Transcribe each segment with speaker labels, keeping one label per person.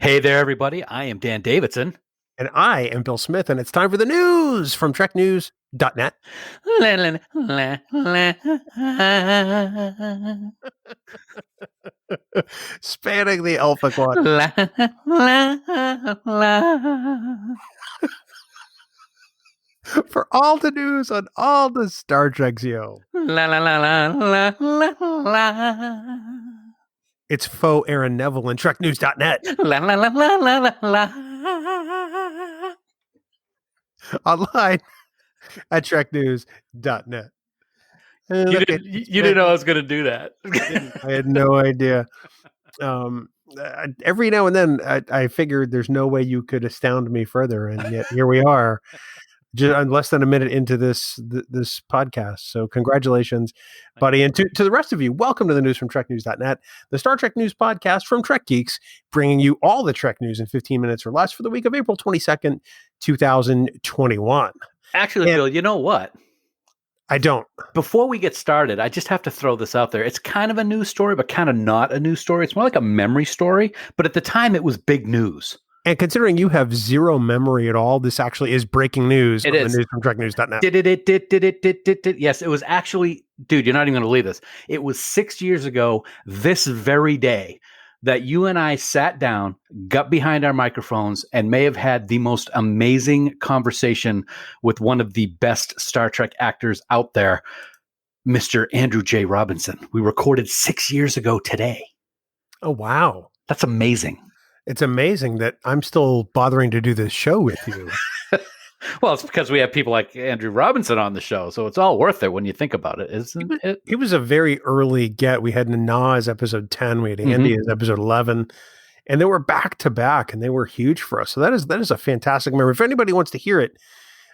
Speaker 1: Hey there, everybody. I am Dan Davidson.
Speaker 2: And I am Bill Smith, and it's time for the news from TrekNews.net. Spanning the Alpha Quad. For all the news on all the Star Treks, yo. It's faux Aaron Neville and TrekNews.net. Online at TrekNews.net.
Speaker 1: You didn't know I was going to do that.
Speaker 2: I had no idea. Every now and then, I figured there's no way you could astound me further, and yet here we are, just less than a minute into this podcast. So congratulations, buddy. And to the rest of you, welcome to the news from TrekNews.net, the Star Trek news podcast from Trek Geeks, bringing you all the Trek news in 15 minutes or less for the week of April 22nd, 2021.
Speaker 1: Actually, Bill, you know what?
Speaker 2: I don't.
Speaker 1: Before we get started, I just have to throw this out there. It's kind of a news story, but kind of not a news story. It's more like a memory story. But at the time, it was big news.
Speaker 2: And considering you have zero memory at all, this actually is breaking news.
Speaker 1: It is.
Speaker 2: The news from TrekNews.net.
Speaker 1: Did. Yes, it was actually, dude, you're not even going to believe this. It was 6 years ago, this very day, that you and I sat down, got behind our microphones, and may have had the most amazing conversation with one of the best Star Trek actors out there, Mr. Andrew J. Robinson. We recorded 6 years ago today.
Speaker 2: Oh, wow.
Speaker 1: That's amazing.
Speaker 2: It's amazing that I'm still bothering to do this show with you.
Speaker 1: Well, it's because we have people like Andrew Robinson on the show, so it's all worth it when you think about it, isn't it?
Speaker 2: He was a very early get. We had Nana as episode 10, we had Andy as episode 11, and they were back to back, and they were huge for us. So that is a fantastic memory. If anybody wants to hear it,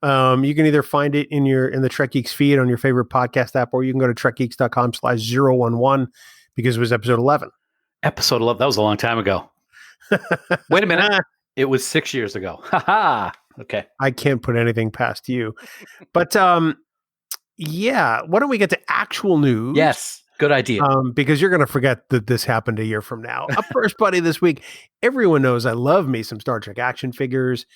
Speaker 2: you can either find it in the Trek Geeks feed on your favorite podcast app, or you can go to trekgeeks.com/011 because it was episode 11.
Speaker 1: Episode 11. That was a long time ago. Wait a minute. It was 6 years ago. Ha ha. Okay.
Speaker 2: I can't put anything past you. But yeah, why don't we get to actual news?
Speaker 1: Yes. Good idea.
Speaker 2: Because you're going to forget that this happened a year from now. Up first, buddy, this week, everyone knows I love me some Star Trek action figures.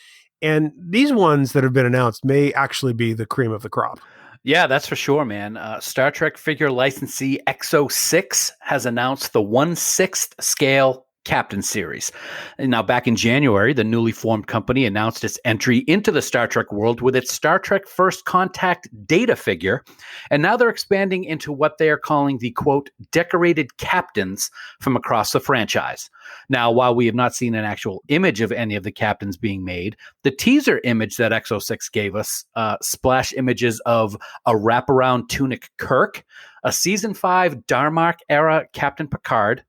Speaker 2: And these ones that have been announced may actually be the cream of the crop.
Speaker 1: Yeah, that's for sure, man. Star Trek figure licensee XO6 has announced the 1/6 scale Captain series. And now, back in January, the newly formed company announced its entry into the Star Trek world with its Star Trek First Contact data figure. And now they're expanding into what they are calling the, quote, decorated captains from across the franchise. Now, while we have not seen an actual image of any of the captains being made, the teaser image that XO6 gave us splash images of a wraparound tunic Kirk, a Season 5 Darmok era Captain Picard,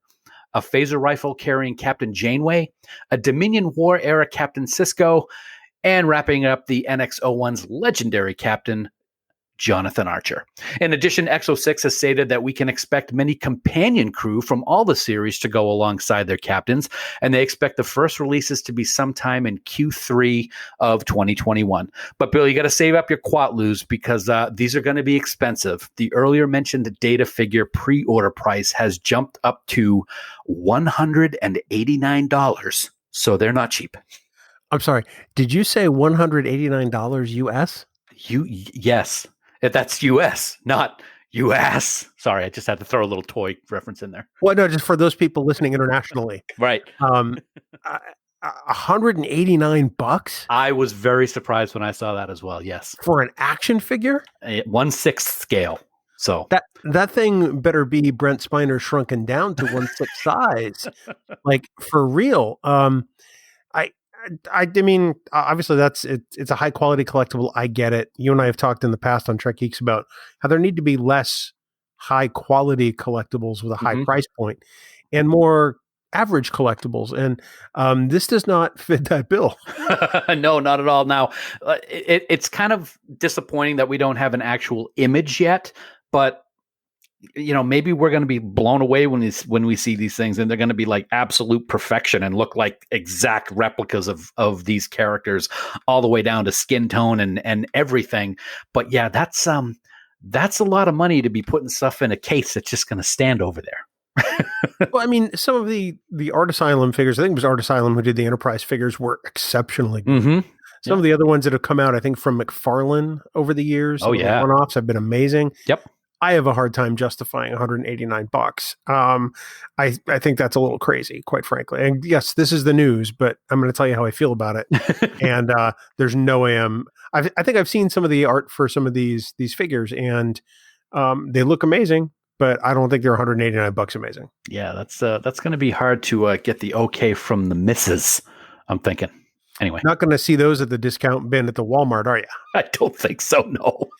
Speaker 1: a phaser rifle carrying Captain Janeway, a Dominion War era Captain Sisko, and wrapping up the NX-01's legendary Captain Jonathan Archer. In addition, XO6 has stated that we can expect many companion crew from all the series to go alongside their captains, and they expect the first releases to be sometime in Q3 of 2021. But Bill, you got to save up your Quatloos because these are going to be expensive. The earlier mentioned data figure pre-order price has jumped up to $189, so they're not cheap.
Speaker 2: I'm sorry, did you say $189 US?
Speaker 1: Yes. That's US, not US. Sorry, I just had to throw a little toy reference in there.
Speaker 2: Well, no, just for those people listening internationally.
Speaker 1: Right.
Speaker 2: $189?
Speaker 1: I was very surprised when I saw that as well, yes.
Speaker 2: For an action figure?
Speaker 1: 1/6 scale. So
Speaker 2: that thing better be Brent Spiner shrunken down to 1/6 size. Like, for real. I mean, obviously it's a high quality collectible. I get it. You and I have talked in the past on Trek Geeks about how there need to be less high quality collectibles with a high price point and more average collectibles. And this does not fit that bill.
Speaker 1: No, not at all. Now, it's kind of disappointing that we don't have an actual image yet, but you know, maybe we're going to be blown away when we see these things, and they're going to be like absolute perfection and look like exact replicas of these characters, all the way down to skin tone and everything. But yeah, that's a lot of money to be putting stuff in a case that's just going to stand over there.
Speaker 2: Well, I mean, some of the Art Asylum figures, I think it was Art Asylum who did the Enterprise figures, were exceptionally good.
Speaker 1: Mm-hmm.
Speaker 2: Some of the other ones that have come out, I think from McFarlane over the years, some of the one-offs have been amazing.
Speaker 1: Yep.
Speaker 2: I have a hard time justifying $189. I think that's a little crazy, quite frankly. And yes, this is the news, but I'm going to tell you how I feel about it. And there's no way I think I've seen some of the art for some of these figures, and they look amazing, but I don't think they're $189 amazing.
Speaker 1: Yeah, that's going to be hard to get the okay from the missus, I'm thinking. Anyway.
Speaker 2: Not going to see those at the discount bin at the Walmart, are you?
Speaker 1: I don't think so, no.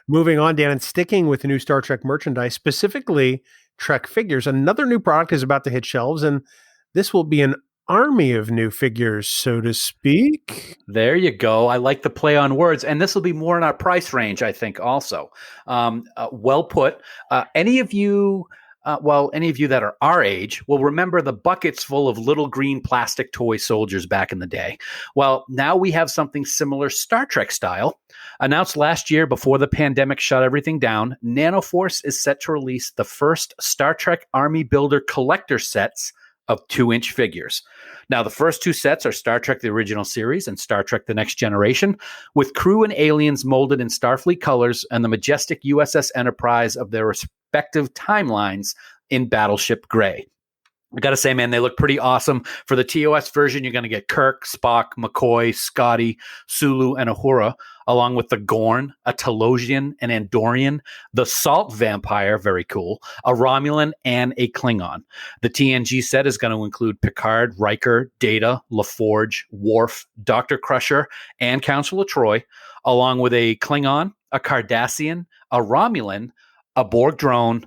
Speaker 2: Moving on, Dan, and sticking with the new Star Trek merchandise, specifically Trek figures, another new product is about to hit shelves, and this will be an army of new figures, so to speak.
Speaker 1: There you go. I like the play on words, and this will be more in our price range, I think, also. Well put. Any of you that are our age will remember the buckets full of little green plastic toy soldiers back in the day. Well, now we have something similar Star Trek style. Announced last year before the pandemic shut everything down, Nanoforce is set to release the first Star Trek Army Builder collector sets of 2-inch figures. Now, the first two sets are Star Trek The Original Series and Star Trek The Next Generation, with crew and aliens molded in Starfleet colors and the majestic USS Enterprise of their respective timelines in Battleship Gray. I gotta say, man, they look pretty awesome. For the TOS version, you're gonna get Kirk, Spock, McCoy, Scotty, Sulu, and Uhura, along with the Gorn, a Telosian, an Andorian, the Salt Vampire, very cool, a Romulan, and a Klingon. The TNG set is going to include Picard, Riker, Data, LaForge, Worf, Dr. Crusher, and Councilor Troy, along with a Klingon, a Cardassian, a Romulan, a Borg drone,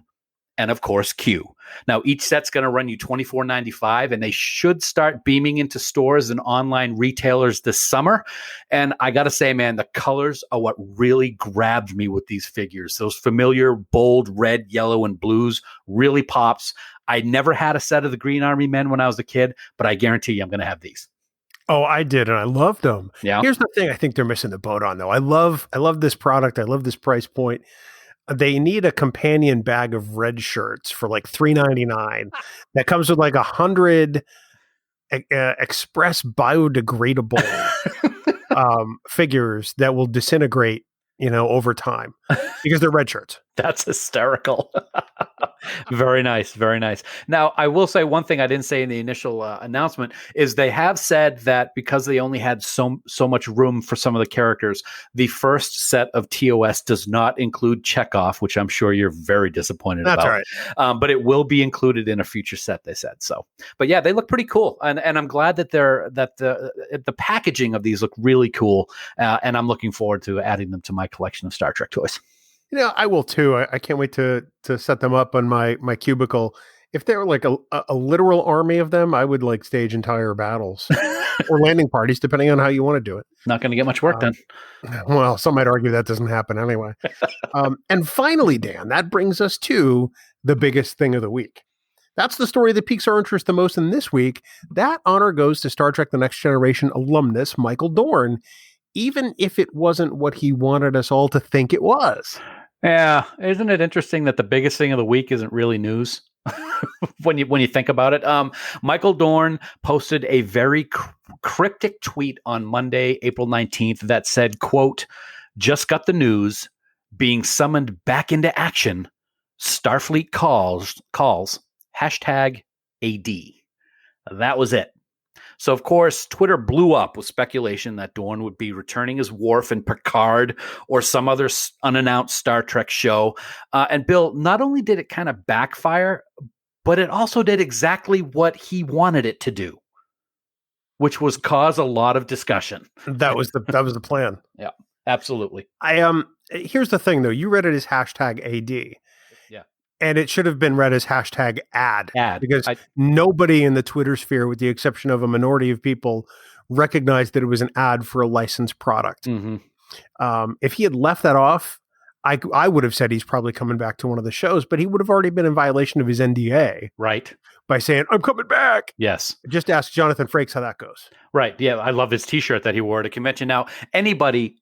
Speaker 1: and of course, Q. Now, each set's going to run you $24.95, and they should start beaming into stores and online retailers this summer. And I got to say, man, the colors are what really grabbed me with these figures. Those familiar, bold red, yellow, and blues really pops. I never had a set of the Green Army Men when I was a kid, but I guarantee you I'm going to have these.
Speaker 2: Oh, I did, and I loved them.
Speaker 1: Yeah.
Speaker 2: Here's the thing I think they're missing the boat on, though. I love this product. I love this price point. They need a companion bag of red shirts for like $3.99 that comes with like 100 express biodegradable figures that will disintegrate, over time because they're red shirts.
Speaker 1: That's hysterical. Very nice. Very nice. Now, I will say one thing I didn't say in the initial announcement is they have said that because they only had so much room for some of the characters, the first set of TOS does not include Chekhov, which I'm sure you're very disappointed about.
Speaker 2: That's right.
Speaker 1: But it will be included in a future set, they said. So, but yeah, they look pretty cool. And I'm glad that the packaging of these look really cool. And I'm looking forward to adding them to my collection of Star Trek toys.
Speaker 2: I will too. I can't wait to set them up on my cubicle. If there were like a literal army of them, I would like stage entire battles or landing parties, depending on how you want to do it.
Speaker 1: Not going to get much work done.
Speaker 2: Well, some might argue that doesn't happen anyway. And finally, Dan, that brings us to the biggest thing of the week. That's the story that piques our interest the most in this week. That honor goes to Star Trek The Next Generation alumnus Michael Dorn, even if it wasn't what he wanted us all to think it was.
Speaker 1: Yeah, isn't it interesting that the biggest thing of the week isn't really news when you think about it? Michael Dorn posted a very cryptic tweet on Monday, April 19th that said, quote, "Just got the news, being summoned back into action. Starfleet calls #AD." That was it. So, of course, Twitter blew up with speculation that Dorn would be returning as Worf in Picard or some other unannounced Star Trek show. And Bill, not only did it kind of backfire, but it also did exactly what he wanted it to do, which was cause a lot of discussion.
Speaker 2: That was the plan.
Speaker 1: Yeah, absolutely.
Speaker 2: Here's the thing, though. You read it as #AD. And it should have been read as #ad. Because nobody in the Twitter sphere, with the exception of a minority of people, recognized that it was an ad for a licensed product. Mm-hmm. If he had left that off, I would have said he's probably coming back to one of the shows, but he would have already been in violation of his NDA.
Speaker 1: Right.
Speaker 2: By saying, "I'm coming back."
Speaker 1: Yes.
Speaker 2: Just ask Jonathan Frakes how that goes.
Speaker 1: Right. Yeah. I love his t-shirt that he wore at a convention. Now, anybody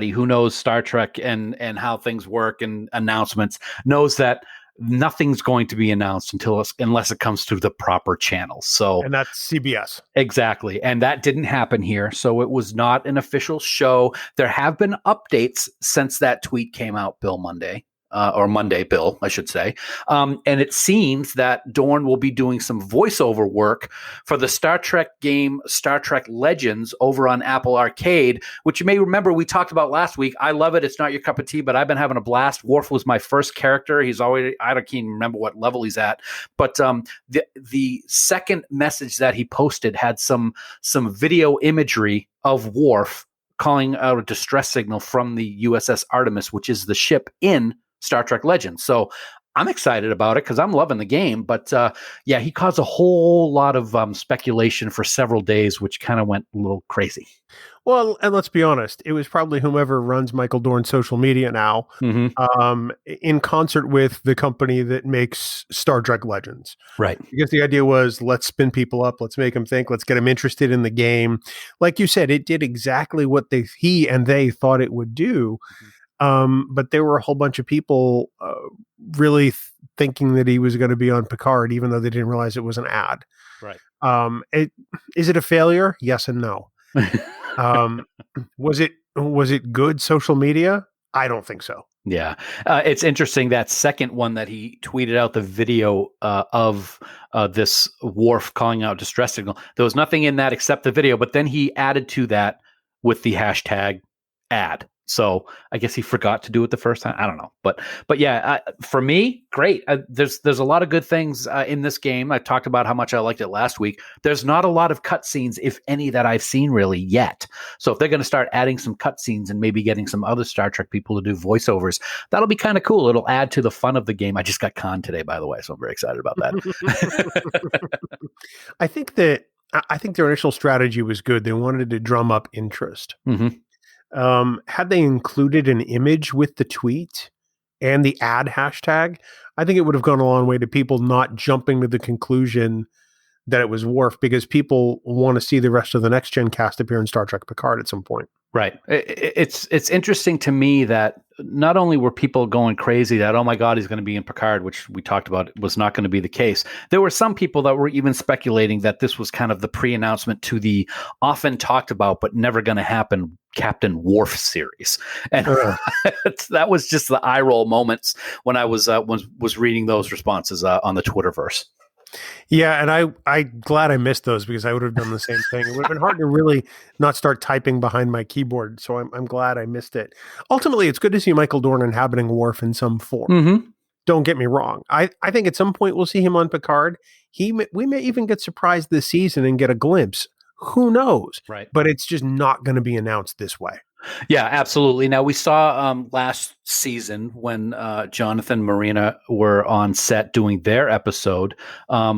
Speaker 1: who knows Star Trek and how things work and announcements knows that nothing's going to be announced unless it comes through the proper channels. So,
Speaker 2: and that's CBS.
Speaker 1: Exactly. And that didn't happen here. So it was not an official show. There have been updates since that tweet came out, Bill Monday. Or Monday, Bill, I should say. And it seems that Dorn will be doing some voiceover work for the Star Trek game, Star Trek Legends, over on Apple Arcade, which you may remember we talked about last week. I love it. It's not your cup of tea, but I've been having a blast. Worf was my first character. He's already, I can't even remember what level he's at. But the second message that he posted had some video imagery of Worf calling out a distress signal from the USS Artemis, which is the ship in Star Trek Legends. So I'm excited about it because I'm loving the game. But yeah, he caused a whole lot of speculation for several days, which kind of went a little crazy.
Speaker 2: Well, and let's be honest, it was probably whomever runs Michael Dorn's social media now, in concert with the company that makes Star Trek Legends.
Speaker 1: Right.
Speaker 2: Because the idea was, let's spin people up, let's make them think, let's get them interested in the game. Like you said, it did exactly what he and they thought it would do. But there were a whole bunch of people really thinking that he was going to be on Picard, even though they didn't realize it was an ad.
Speaker 1: Right.
Speaker 2: Is it a failure? Yes and no. Was it good social media? I don't think so.
Speaker 1: Yeah. It's interesting that second one that he tweeted out the video of this Worf calling out distress signal. There was nothing in that except the video, but then he added to that with the hashtag ad. So I guess he forgot to do it the first time. I don't know, but yeah, for me, great. There's a lot of good things in this game. I talked about how much I liked it last week. There's not a lot of cutscenes, if any, that I've seen really yet. So if they're going to start adding some cutscenes and maybe getting some other Star Trek people to do voiceovers, that'll be kind of cool. It'll add to the fun of the game. I just got conned today, by the way, so I'm very excited about that.
Speaker 2: I think their initial strategy was good. They wanted to drum up interest.
Speaker 1: Mm-hmm.
Speaker 2: Had they included an image with the tweet and the ad hashtag, I think it would have gone a long way to people not jumping to the conclusion that it was Worf, because people want to see the rest of the next gen cast appear in Star Trek Picard at some point.
Speaker 1: Right. It's interesting to me that not only were people going crazy that, oh my God, he's going to be in Picard, which we talked about was not going to be the case. There were some people that were even speculating that this was kind of the pre-announcement to the often talked about but never going to happen Captain Worf series. And that was just the eye roll moments when I was reading those responses on the Twitterverse.
Speaker 2: Yeah, and I'm glad I missed those, because I would have done the same thing. It would have been hard to really not start typing behind my keyboard, so I'm glad I missed it. Ultimately, it's good to see Michael Dorn inhabiting Worf in some form.
Speaker 1: Mm-hmm.
Speaker 2: Don't get me wrong. I think at some point we'll see him on Picard. We may even get surprised this season and get a glimpse. Who knows?
Speaker 1: Right.
Speaker 2: But it's just not going to be announced this way.
Speaker 1: Yeah, absolutely. Now, we saw last season when Jonathan Marina were on set doing their episode.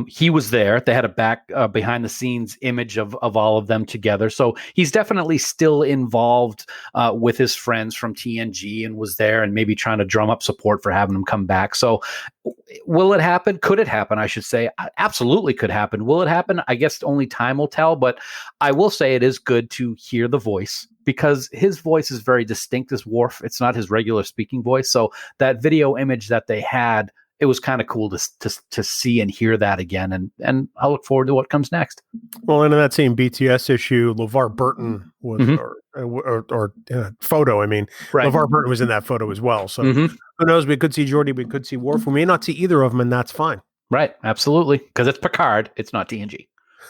Speaker 1: He was there. They had a behind the scenes image of all of them together. So he's definitely still involved with his friends from TNG and was there and maybe trying to drum up support for having them come back. So will it happen? Could it happen? I should say. Absolutely could happen. Will it happen? I guess only time will tell. But I will say it is good to hear the voice, because his voice is very distinct as Worf. It's not his regular speaking voice. So that video image that they had, it was kind of cool to see and hear that again. And I look forward to what comes next.
Speaker 2: Well, and in that same BTS issue, LeVar Burton was, or photo. I mean, right. LeVar Burton was in that photo as well. So who knows? We could see Geordi, we could see Worf. We may not see either of them, and that's fine.
Speaker 1: Right. Absolutely. Because it's Picard. It's not TNG.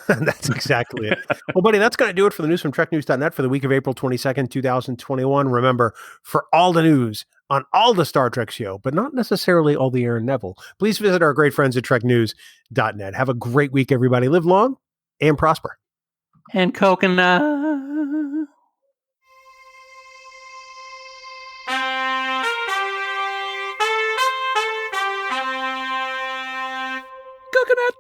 Speaker 2: That's exactly it. Well, buddy, that's going to do it for the news from TrekNews.net for the week of April 22nd, 2021. Remember, for all the news on all the Star Trek show, but not necessarily all the Aaron Neville, please visit our great friends at TrekNews.net. Have a great week, everybody. Live long and prosper.
Speaker 1: And coconut. Coconut.